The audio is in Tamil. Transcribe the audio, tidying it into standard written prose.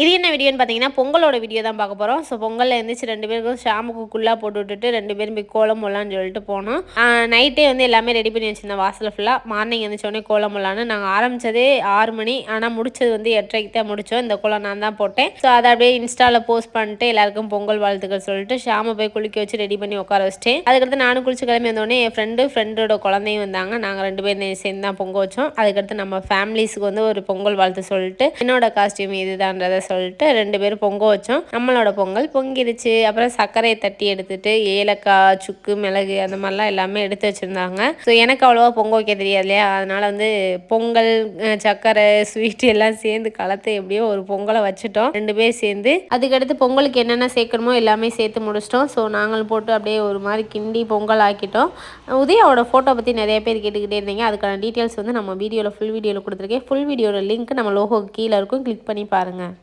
இது என்ன வீடியோன்னு பார்த்தீங்கன்னா, பொங்கலோட வீடியோ தான் பார்க்க போறோம். ஸோ பொங்கல்ல எந்திரிச்சு 2 பேருக்கும் ஷாம்புக்கு குல்லா போட்டு விட்டுட்டு 2 பேரும் போய் கோலம் போடலான்னு சொல்லிட்டு போனோம். நைட்டே வந்து எல்லாமே ரெடி பண்ணி வச்சிருந்தேன் வாசல ஃபுல்லா. மார்னிங் எந்திரிச்சோனே கோலம் போடலான்னு நாங்க ஆரம்பிச்சதே 6 மணி. ஆனா முடிச்சது வந்து 8:30க்கு தான் முடிச்சோம். இந்த கோலம் நான் தான் போட்டேன். ஸோ அத அப்படியே இன்ஸ்டால போஸ்ட் பண்ணிட்டு எல்லாருக்கும் பொங்கல் வாழ்த்துக்கள் சொல்லிட்டு ஷாம போய் குளிக்க வச்சு ரெடி பண்ணி உட்கார வச்சுட்டேன். அதுக்கடுத்து நானும் குளிச்சு கிளம்பி வந்தோடனே என் ஃப்ரெண்டோட குழந்தையும் வந்தாங்க. நாங்க 2 பேரும் சேர்ந்து தான் பொங்க வச்சோம். அதுக்கடுத்து நம்ம ஃபேமிலிஸ்க்கு வந்து ஒரு பொங்கல் வாழ்த்து சொல்லிட்டு என்னோட காஸ்டியூம் இதுதான்றத சொல்லிட்டு 2 பேரும் பொங்க வச்சோம். நம்மளோட பொங்கல் பொங்கிருச்சு. அப்புறம் சர்க்கரையை தட்டி எடுத்துட்டு ஏலக்காய், சுக்கு, மிளகு அந்த மாதிரிலாம் எல்லாமே எடுத்து வச்சுருந்தாங்க. ஸோ எனக்கு அவ்வளோவா பொங்க வைக்க தெரியாது இல்லையா, அதனால வந்து பொங்கல், சர்க்கரை, ஸ்வீட் எல்லாம் சேர்ந்து கலத்து எப்படியோ ஒரு பொங்கலை வச்சுட்டோம் 2 பேர் சேர்ந்து. அதுக்கடுத்து பொங்கலுக்கு என்னென்ன சேர்க்கணுமோ எல்லாமே சேர்த்து முடிச்சிட்டோம். ஸோ நாங்கள் போட்டு அப்படியே ஒரு மாதிரி கிண்டி பொங்கல் ஆக்கிட்டோம். உதயாவோட ஃபோட்டோ பற்றி நிறைய பேர் கேட்டுக்கிட்டே இருந்தீங்க. அதுக்கான டீட்டெயில்ஸ் வந்து நம்ம ஃபுல் வீடியோவில் கொடுத்துருக்கேன். ஃபுல் வீடியோட லிங்க் நம்ம லோகோக்கு கீழே இருக்கும். கிளிக் பண்ணி பாருங்கள்.